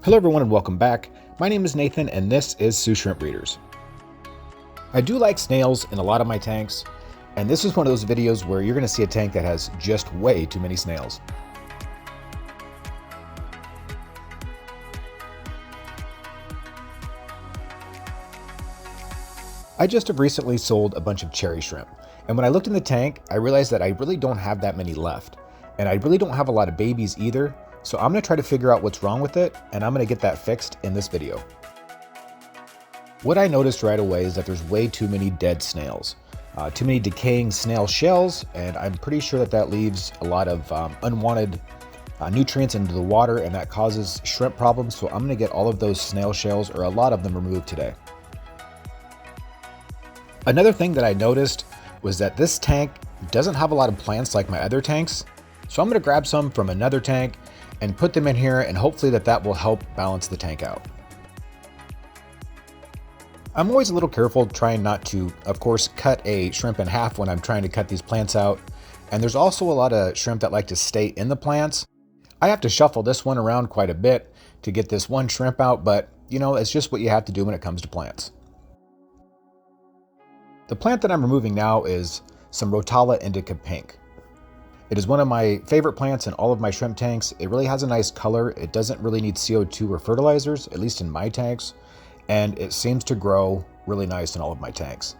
Hello everyone and welcome back. My name is Nathan and this is Sue Shrimp Breeders. I do like snails in a lot of my tanks, and this is one of those videos where you're going to see a tank that has just way too many snails. I just have recently sold a bunch of cherry shrimp, and when I looked in the tank, I realized that I really don't have that many left, and I really don't have a lot of babies either. So I'm going to try to figure out what's wrong with it, and I'm going to get that fixed in this video. What I noticed right away is that there's way too many dead snails, too many decaying snail shells, and I'm pretty sure that that leaves a lot of unwanted nutrients into the water, and that causes shrimp problems. So I'm going to get all of those snail shells, or a lot of them, removed today. Another thing that I noticed was that this tank doesn't have a lot of plants like my other tanks. So I'm going to grab some from another tank and put them in here, and hopefully that will help balance the tank out. I'm always a little careful trying not to, of course, cut a shrimp in half when I'm trying to cut these plants out. And there's also a lot of shrimp that like to stay in the plants. I have to shuffle this one around quite a bit to get this one shrimp out, but you know, it's just what you have to do when it comes to plants. The plant that I'm removing now is some Rotala indica pink. It is one of my favorite plants in all of my shrimp tanks. It really has a nice color. It doesn't really need CO2 or fertilizers, at least in my tanks, and it seems to grow really nice in all of my tanks.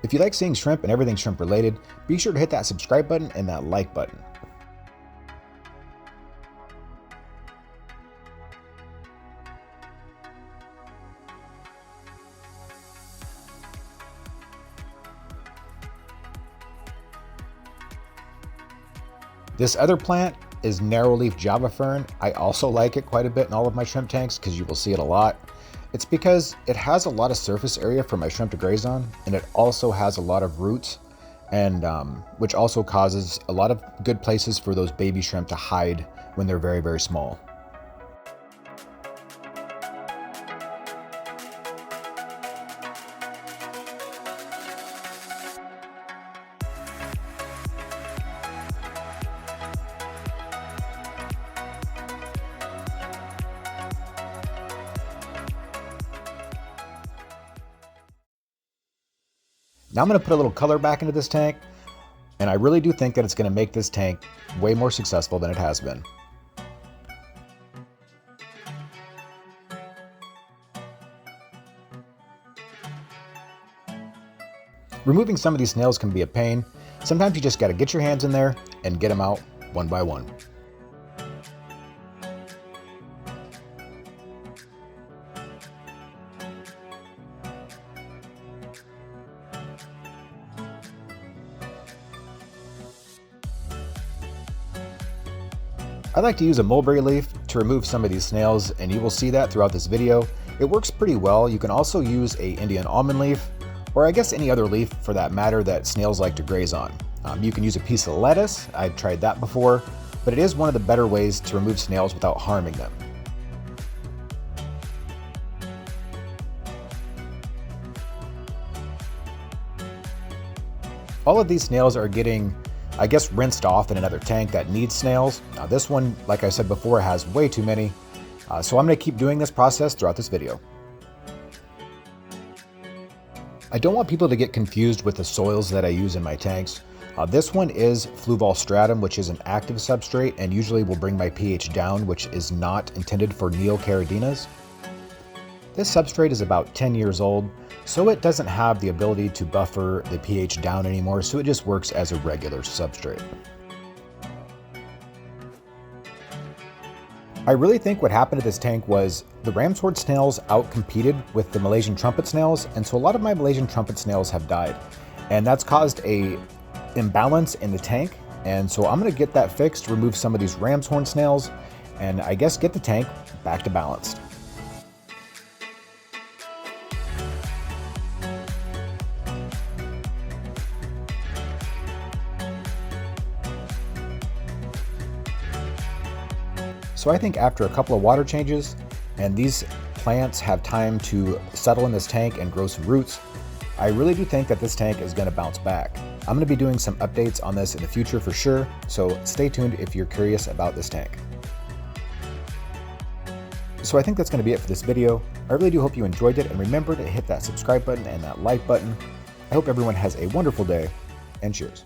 If you like seeing shrimp and everything shrimp related, be sure to hit that subscribe button and that like button. This other plant is narrowleaf Java fern. I also like it quite a bit in all of my shrimp tanks because you will see it a lot. It's because it has a lot of surface area for my shrimp to graze on, and it also has a lot of roots, and which also causes a lot of good places for those baby shrimp to hide when they're very, very small. Now I'm going to put a little color back into this tank, and I really do think that it's going to make this tank way more successful than it has been. Removing some of these snails can be a pain. Sometimes you just got to get your hands in there and get them out one by one. I like to use a mulberry leaf to remove some of these snails, and you will see that throughout this video. It works pretty well. You can also use a Indian almond leaf, or I guess any other leaf for that matter that snails like to graze on. You can use a piece of lettuce. I've tried that before, but it is one of the better ways to remove snails without harming them. All of these snails are getting, I guess, rinsed off in another tank that needs snails. Now this one, like I said before, has way too many. So I'm going to keep doing this process throughout this video. I don't want people to get confused with the soils that I use in my tanks. This one is fluval stratum, which is an active substrate and usually will bring my pH down, which is not intended for neocardinas. This substrate is about 10 years old, so it doesn't have the ability to buffer the pH down anymore, so it just works as a regular substrate. I really think what happened to this tank was the ram's horn snails outcompeted with the Malaysian trumpet snails, and so a lot of my Malaysian trumpet snails have died, and that's caused a imbalance in the tank. And so I'm going to get that fixed, remove some of these ram's horn snails, and I guess get the tank back to balanced. So I think after a couple of water changes, and these plants have time to settle in this tank and grow some roots, I really do think that this tank is going to bounce back. I'm going to be doing some updates on this in the future for sure, so stay tuned if you're curious about this tank. So I think that's going to be it for this video. I really do hope you enjoyed it, and remember to hit that subscribe button and that like button. I hope everyone has a wonderful day, and cheers.